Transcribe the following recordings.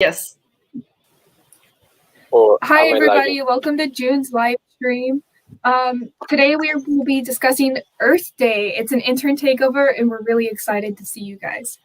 Yes. Or Hi, am I everybody. lagging? Welcome to June's live stream. Today we will be discussing Earth Day. It's an intern takeover, and we're really excited to see you guys.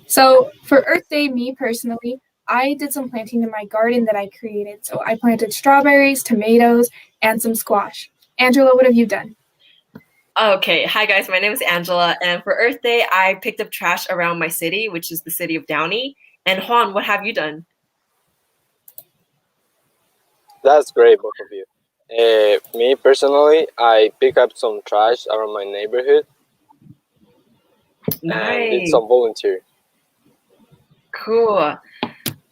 So for Earth Day, me personally, I did some planting in my garden that I created. So I planted strawberries, tomatoes, and some squash. Angela, what have you done? Okay. Hi, guys. My name is Angela, and for Earth Day, I picked up trash around my city, which is the city of Downey. And Juan, what have you done? That's great, both of you. Me personally, I pick up some trash around my neighborhood and did Nice. some volunteer. Cool.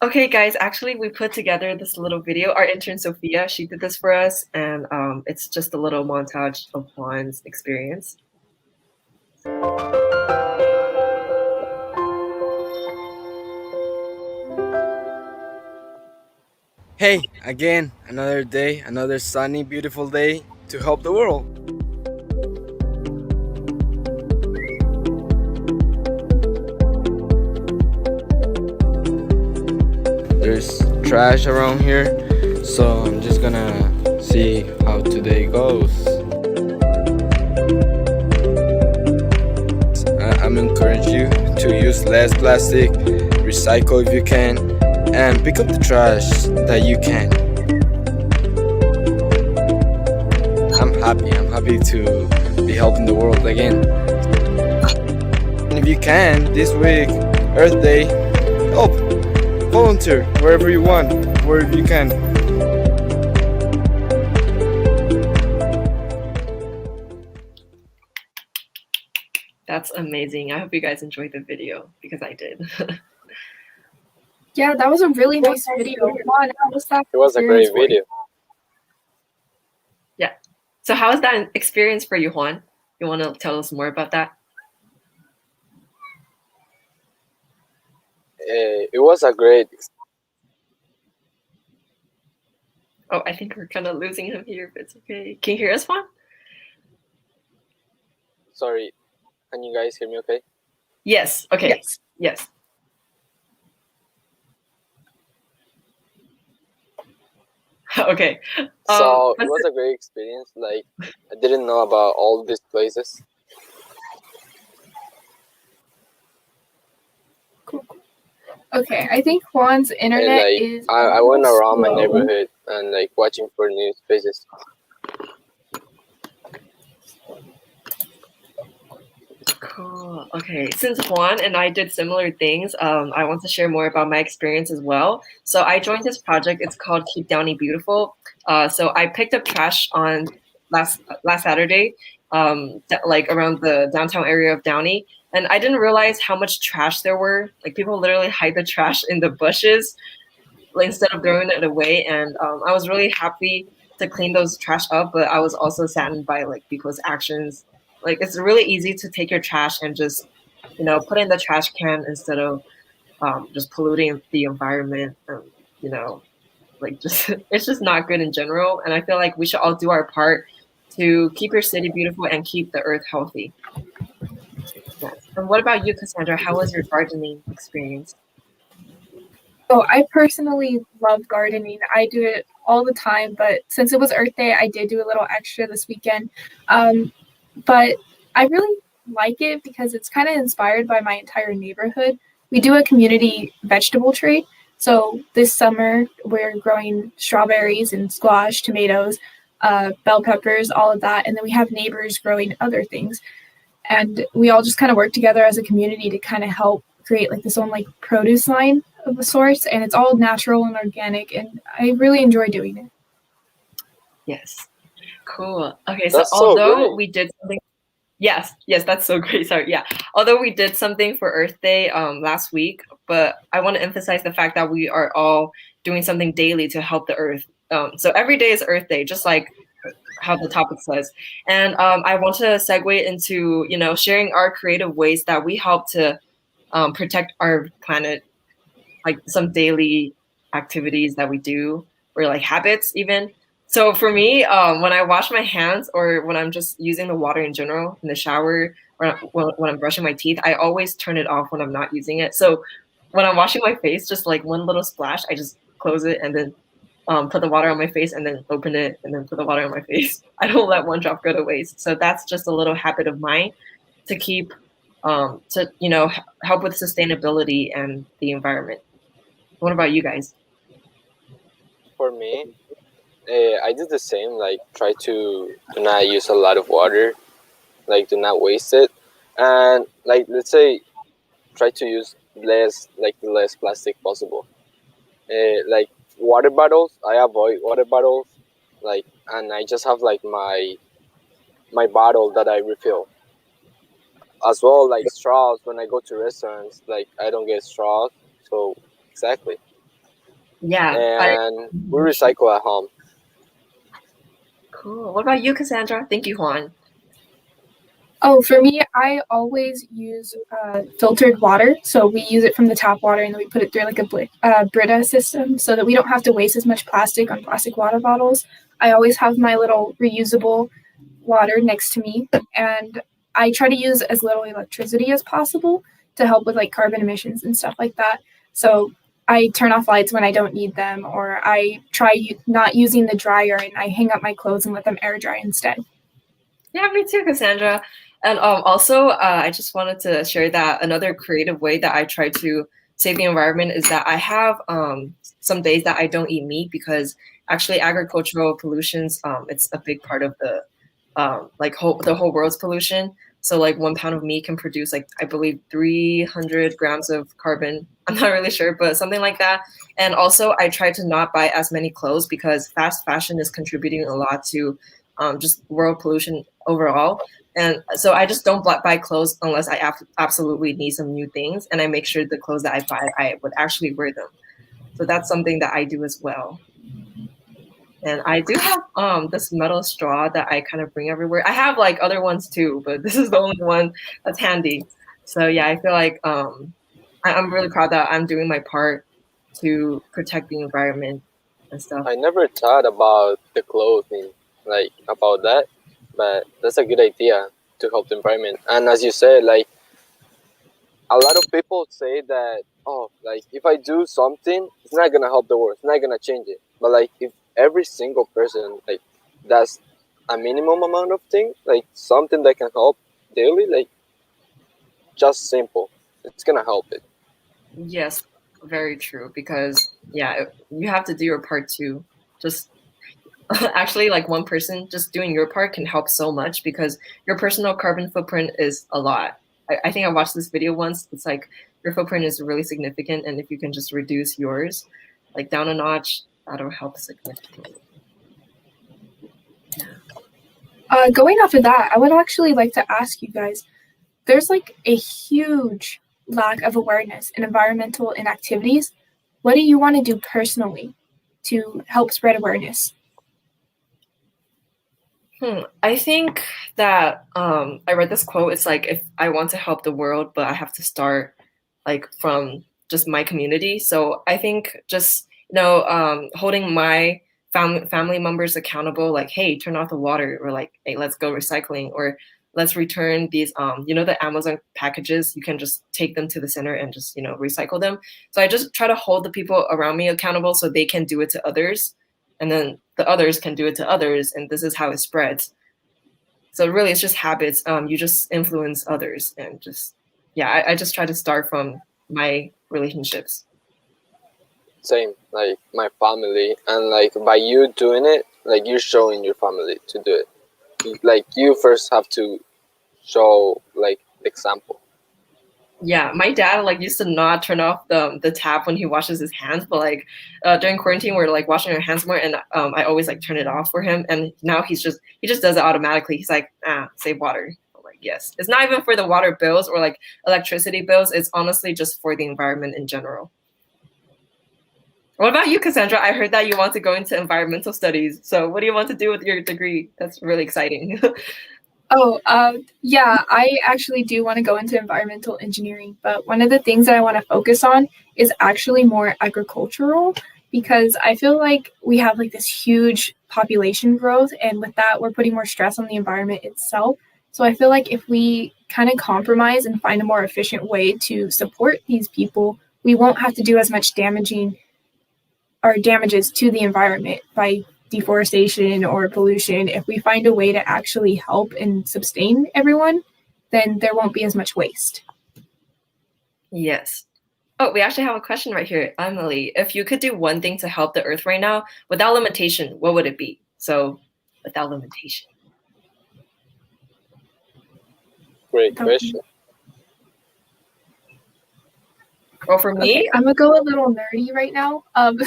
Okay, guys, actually, we put together this little video. Our intern, Sophia, she did this for us, and it's just a little montage of Juan's experience. Hey, again, another day, another sunny, beautiful day to help the world. There's trash around here, so I'm just gonna see how today goes. I'm encourage you to use less plastic, recycle if you can, and pick up the trash that you can. I'm happy to be helping the world again. And if you can, this week, Earth Day, help, volunteer wherever you want, wherever you can. That's amazing. I hope you guys enjoyed the video because I did. Yeah, that was a really nice video. Juan, how was that? It was a great video. Yeah. So how was that experience for you, Juan? You want to tell us more about that? It was a great. Oh, I think we're kind of losing him here, but it's okay. Can you hear us, Juan? Sorry, can you guys hear me okay? Yes. Okay. Yes. Okay. So it was a great experience. Like, I didn't know about all these places. Cool. Okay, I think Juan's internet And like, is. I went around my slow. neighborhood and like watching for new spaces. Cool. Okay. Since Juan and I did similar things, I want to share more about my experience as well. So I joined this project. It's called Keep Downey Beautiful. So I picked up trash on last Saturday, like around the downtown area of Downey, and I didn't realize how much trash there were. Like people literally hide the trash in the bushes, like, instead of throwing it away. And I was really happy to clean those trash up, but I was also saddened by like people's actions. Like it's really easy to take your trash and just, put it in the trash can instead of just polluting the environment. Like just it's just not good in general. And I feel like we should all do our part to keep your city beautiful and keep the earth healthy. Yes. And what about you, Cassandra? How was your gardening experience? So I personally love gardening. I do it all the time, but since it was Earth Day, I did do a little extra this weekend. But I really like it because it's kind of inspired by my entire neighborhood. We do a community vegetable tree. So this summer, we're growing strawberries and squash, tomatoes, bell peppers, all of that. And then we have neighbors growing other things. And we all just kind of work together as a community to kind of help create like this own like produce line of a sorts. And it's all natural and organic. And I really enjoy doing it. Yes. Cool. Okay, That's so although great. we did something, yes, that's so great. Sorry, yeah. Although we did something for Earth Day last week, but I want to emphasize the fact that we are all doing something daily to help the Earth. So every day is Earth Day, just like how the topic says. And I want to segue into sharing our creative ways that we help to protect our planet, like some daily activities that we do or like habits even. So for me, when I wash my hands or when I'm just using the water in general in the shower or when I'm brushing my teeth, I always turn it off when I'm not using it. So when I'm washing my face, just like one little splash, I just close it and then put the water on my face and then open it and then put the water on my face. I don't let one drop go to waste. So that's just a little habit of mine to keep, to, you know, help with sustainability and the environment. What about you guys? For me, I did the same. Like, try to do not use a lot of water. Like, do not waste it, and like, let's say, try to use the less plastic possible. Like water bottles, I avoid water bottles. Like, and I just have like my bottle that I refill. As well, like straws. When I go to restaurants, like I don't get straws. So exactly, Yeah, and we recycle at home. cool. What about you, Cassandra? Thank you, Juan. Oh, for me, I always use filtered water. So we use it from the tap water and then we put it through like a Brita system so that we don't have to waste as much plastic on plastic water bottles. I always have my little reusable water next to me, and I try to use as little electricity as possible to help with like carbon emissions and stuff like that. So I turn off lights when I don't need them, or I try not using the dryer and I hang up my clothes and let them air dry instead. Yeah, me too, Cassandra. And also, I just wanted to share that another creative way that I try to save the environment is that I have some days that I don't eat meat because actually agricultural pollutions, it's a big part of the the whole world's pollution. So like 1 pound of meat can produce like I believe 300 grams of carbon. I'm not really sure, but something like that. And also, I try to not buy as many clothes because fast fashion is contributing a lot to just world pollution overall. And so I just don't buy clothes unless I absolutely need some new things. And I make sure the clothes that I buy, I would actually wear them. So that's something that I do as well. And I do have this metal straw that I kind of bring everywhere. I have like other ones too, but this is the only one that's handy. So yeah, I feel like I'm really proud that I'm doing my part to protect the environment and stuff. I never thought about the clothing, like about that, but that's a good idea to help the environment. And as you said, like a lot of people say that, oh, like if I do something, it's not gonna help the world, it's not gonna change it. But like if every single person like does a minimum amount of things, like something that can help daily, like just simple, it's gonna help it. Yes, very true. Because yeah, you have to do your part too. Just actually, like one person just doing your part can help so much because your personal carbon footprint is a lot. I think I watched this video once. It's like your footprint is really significant, and if you can just reduce yours, like down a notch, that'll help significantly. Going off of that, I would actually like to ask you guys, there's like a huge lack of awareness in environmental inactivities. What do you want to do personally to help spread awareness? I think that I read this quote. It's like if I want to help the world, but I have to start like from just my community. So I think just holding my family members accountable, like hey, turn off the water, or like hey, let's go recycling, or let's return these the Amazon packages. You can just take them to the center and just recycle them. So I just try to hold the people around me accountable so they can do it to others, and then the others can do it to others, and this is how it spreads. So really, it's just habits. You just influence others, and just I just try to start from my relationships. Same, like my family, and like by you doing it, like you're showing your family to do it. Like you first have to show like the example. Yeah, my dad like used to not turn off the tap when he washes his hands, but like during quarantine we're like washing our hands more, and I always like turn it off for him, and now he just does it automatically. He's like, save water. I'm like, yes, it's not even for the water bills or like electricity bills. It's honestly just for the environment in general. What about you, Cassandra? I heard that you want to go into environmental studies. So what do you want to do with your degree? That's really exciting. Yeah, I actually do want to go into environmental engineering, but one of the things that I want to focus on is actually more agricultural, because I feel like we have like this huge population growth, and with that, we're putting more stress on the environment itself. So I feel like if we kind of compromise and find a more efficient way to support these people, we won't have to do as much damages to the environment by deforestation or pollution. If we find a way to actually help and sustain everyone, then there won't be as much waste. Yes. Oh, we actually have a question right here. Emily, if you could do one thing to help the earth right now without limitation, what would it be? So, without limitation. Great question. Well, for me, okay, I'm gonna go a little nerdy right now.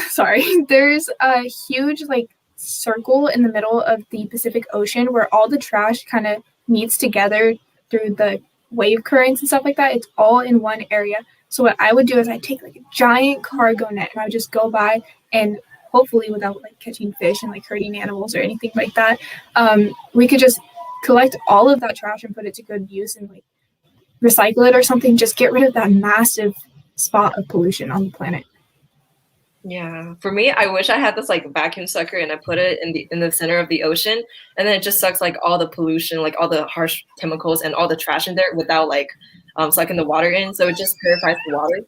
Sorry. There's a huge like circle in the middle of the Pacific Ocean where all the trash kind of meets together through the wave currents and stuff like that. It's all in one area. So what I would do is I'd take like a giant cargo net and I would just go by, and hopefully without like catching fish and like hurting animals or anything like that, we could just collect all of that trash and put it to good use and like recycle it or something. Just get rid of that massive spot of pollution on the planet. yeah, for me, I wish I had this like vacuum sucker and I put it in the center of the ocean, and then it just sucks like all the pollution, like all the harsh chemicals and all the trash in there without like sucking the water in. So it just purifies the water,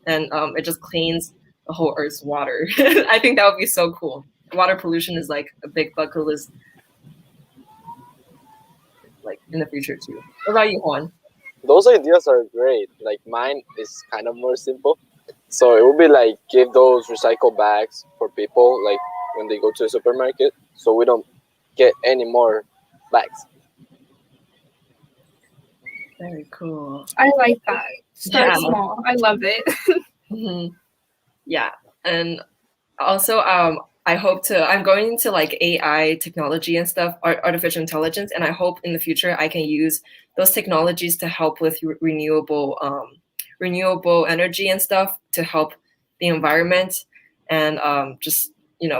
and it just cleans the whole Earth's water. I think that would be so cool. Water pollution is like a big bucket list, like in the future too. What about you, Juan? Those ideas are great. Like mine is kind of more simple. So it would be like give those recycle bags for people like when they go to the supermarket, so we don't get any more bags. Very cool. I like that. Start Yeah. small. I love it. Yeah, and also I'm going into like AI technology and stuff, artificial intelligence, and I hope in the future I can use those technologies to help with renewable energy and stuff to help the environment, and just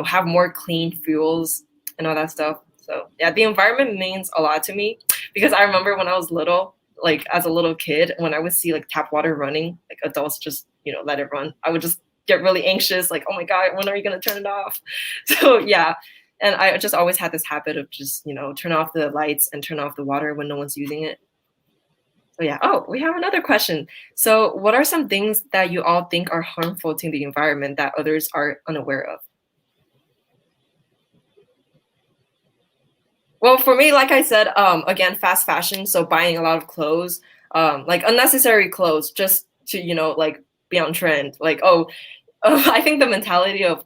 have more clean fuels and all that stuff. So yeah, the environment means a lot to me, because I remember when I was little, like as a little kid, when I would see like tap water running, like adults just let it run, I would just get really anxious, like, oh my God, when are you gonna turn it off? So yeah, and I just always had this habit of just turn off the lights and turn off the water when no one's using it. So yeah. Oh, we have another question. So what are some things that you all think are harmful to the environment that others are unaware of? Well, for me, like I said, again, fast fashion. So buying a lot of clothes, like unnecessary clothes, just to like be on trend. Like, I think the mentality of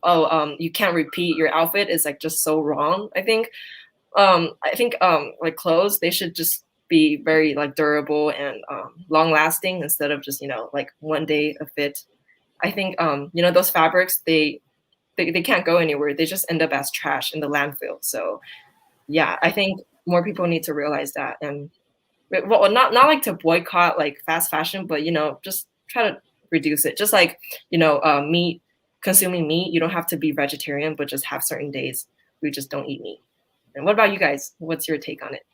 you can't repeat your outfit is like just so wrong. I think like clothes, they should just be very like durable and long lasting, instead of just like one day a fit. I think those fabrics, they can't go anywhere. They just end up as trash in the landfill. So yeah, I think more people need to realize that, and well, not like to boycott like fast fashion, but just try to reduce it. Just like consuming meat, you don't have to be vegetarian, but just have certain days we just don't eat meat. And what about you guys? What's your take on it?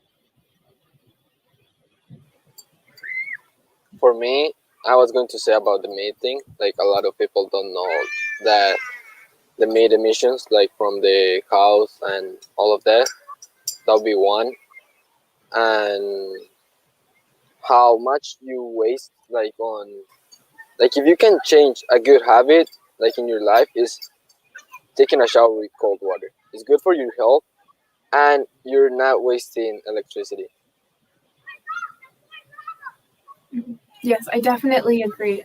For me, I was going to say about the meat thing. Like a lot of people don't know that the meat emissions, like from the cows and all of that, that'll be one. And how much you waste, like if you can change a good habit like in your life, is taking a shower with cold water. It's good for your health, and you're not wasting electricity. Yes, I definitely agree.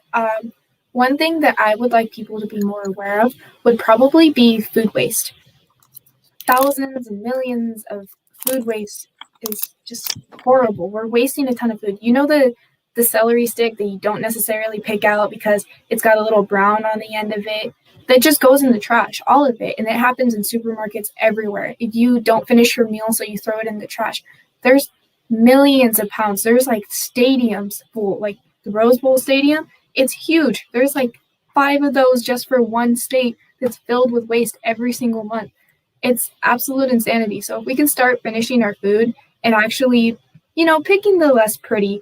One thing that I would like people to be more aware of would probably be food waste. Thousands and millions of food waste is just horrible. We're wasting a ton of food. The celery stick that you don't necessarily pick out because it's got a little brown on the end of it, that just goes in the trash, all of it. And it happens in supermarkets everywhere. If you don't finish your meal, so you throw it in the trash, there's millions of pounds. There's like stadiums full, like the Rose Bowl Stadium. It's huge. There's like 5 of those just for one state that's filled with waste every single month. It's absolute insanity. So if we can start finishing our food and actually, picking the less pretty,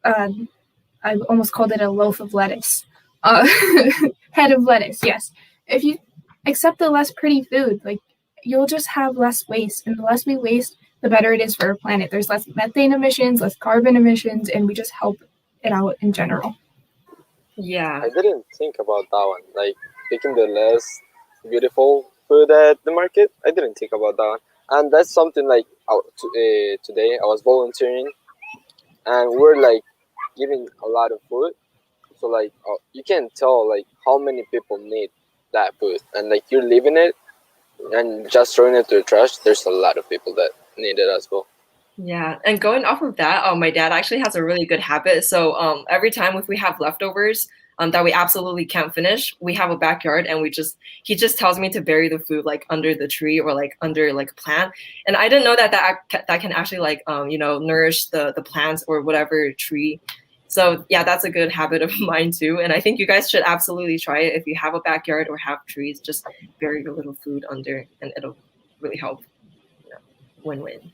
I almost called it a loaf of lettuce, head of lettuce. Yes. If you accept the less pretty food, like you'll just have less waste, and the less we waste, the better it is for our planet. There's less methane emissions, less carbon emissions, and we just help it out in general. Yeah. I didn't think about that one. Like picking the less beautiful food at the market. I didn't think about that one. And that's something like today I was volunteering, and we're like giving a lot of food. So like you can tell like how many people need that food, and like you're leaving it and just throwing it to the trash. There's a lot of people that need it as well. Yeah, and going off of that, my dad actually has a really good habit. So every time if we have leftovers that we absolutely can't finish, we have a backyard, and he just tells me to bury the food like under the tree or like under like a plant. And I didn't know that can actually like nourish the plants or whatever tree. So yeah, that's a good habit of mine too. And I think you guys should absolutely try it if you have a backyard or have trees. Just bury a little food under, and it'll really help. Win-win.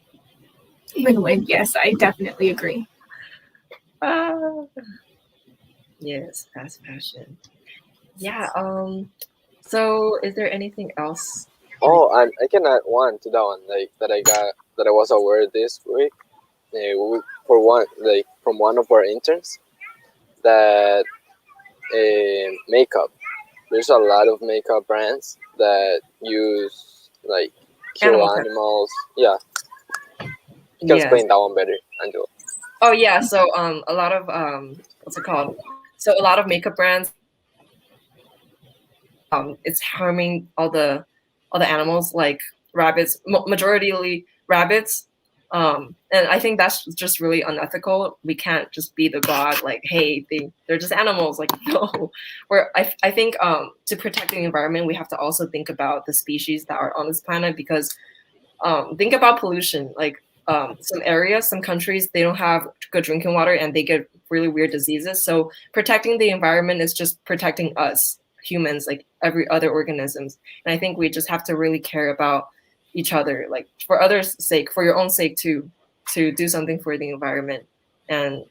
Win-win. Yes, I definitely agree. Ah, yes, fast fashion. Yeah. So, is there anything else? Oh, and I can add one to that one, like that I was aware this week. For one, like from one of our interns, that makeup. There's a lot of makeup brands that use like kill Animal tech. animals. Yeah, you can Yes. explain that one better, Angela. Oh yeah. So, a lot of what's it called? So a lot of makeup brands, it's harming all the animals like rabbits, majoritarily rabbits. And I think that's just really unethical. We can't just be the god like, hey, they're just animals. Like, no. I think to protect the environment, we have to also think about the species that are on this planet, because think about pollution. Like some areas, some countries, they don't have good drinking water and they get really weird diseases. So protecting the environment is just protecting us humans, like every other organisms. And I think we just have to really care about each other, like for others' sake, for your own sake too, to do something for the environment, and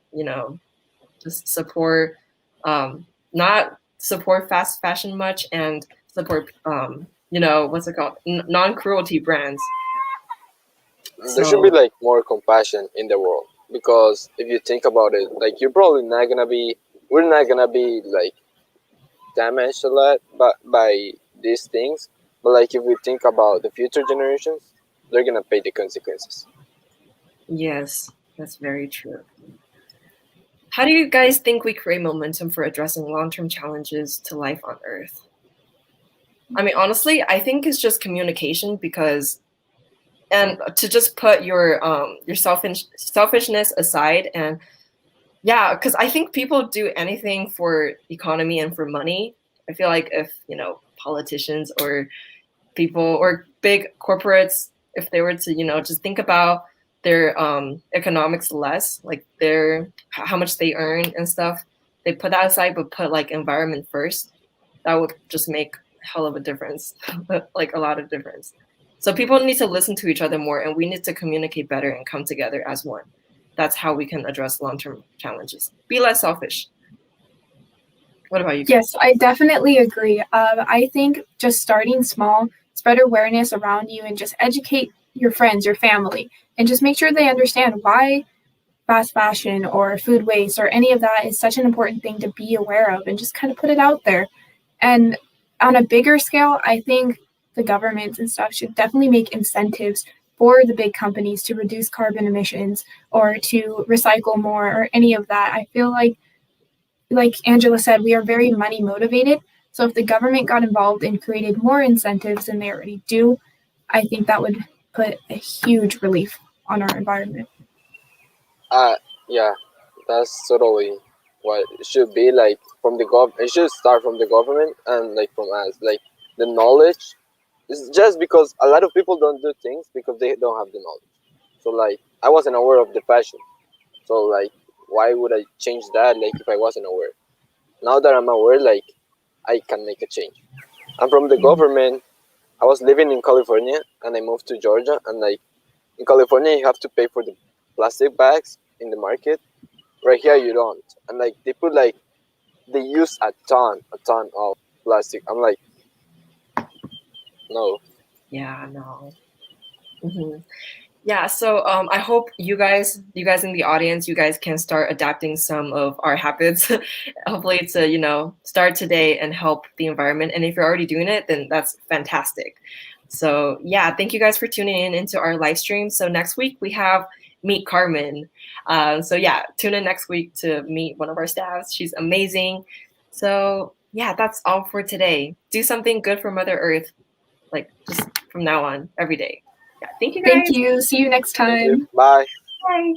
just support, not support fast fashion much, and support what's it called, non-cruelty brands. There should be like more compassion in the world, because if you think about it, like we're not gonna be like damaged a lot by these things. But like if we think about the future generations, they're gonna pay the consequences. Yes, that's very true. How do you guys think we create momentum for addressing long-term challenges to life on Earth? I mean, honestly, I think it's just communication, because, and to just put your selfishness aside, and yeah, because I think people do anything for economy and for money. I feel like if politicians or people or big corporates, if they were to just think about their economics less, like their how much they earn and stuff, they put that aside but put like environment first, that would just make a hell of a difference. Like a lot of difference. So people need to listen to each other more, and we need to communicate better and come together as one. That's how we can address long-term challenges. Be less selfish. What about you? Yes, I definitely agree. I think just starting small, spread awareness around you, and just educate your friends, your family, and just make sure they understand why fast fashion or food waste or any of that is such an important thing to be aware of, and just kind of put it out there. And on a bigger scale, I think the governments and stuff should definitely make incentives for the big companies to reduce carbon emissions or to recycle more or any of that. I feel like Angela said, we are very money motivated. So if the government got involved and created more incentives than they already do, I think that would put a huge relief on our environment. Yeah, that's totally what it should be. Like from the it should start from the government and like from us. Like the knowledge is just because a lot of people don't do things because they don't have the knowledge. So like I wasn't aware of the fashion. So like why would I change that? Like if I wasn't aware. Now that I'm aware, like I can make a change. And from the government, I was living in California and I moved to Georgia, and like in California you have to pay for the plastic bags in the market. Right here you don't. And like they use a ton of plastic. I'm like, no. Yeah, no. Mm-hmm. Yeah, so I hope you guys in the audience, you guys can start adapting some of our habits. Hopefully to, start today and help the environment. And if you're already doing it, then that's fantastic. So yeah, thank you guys for tuning in into our live stream. So next week we have Meet Carmen. So yeah, tune in next week to meet one of our staffs. She's amazing. So yeah, that's all for today. Do something good for Mother Earth, like just from now on, every day. Yeah, thank you guys. Thank you. See you next Thank time. you. Bye. Bye.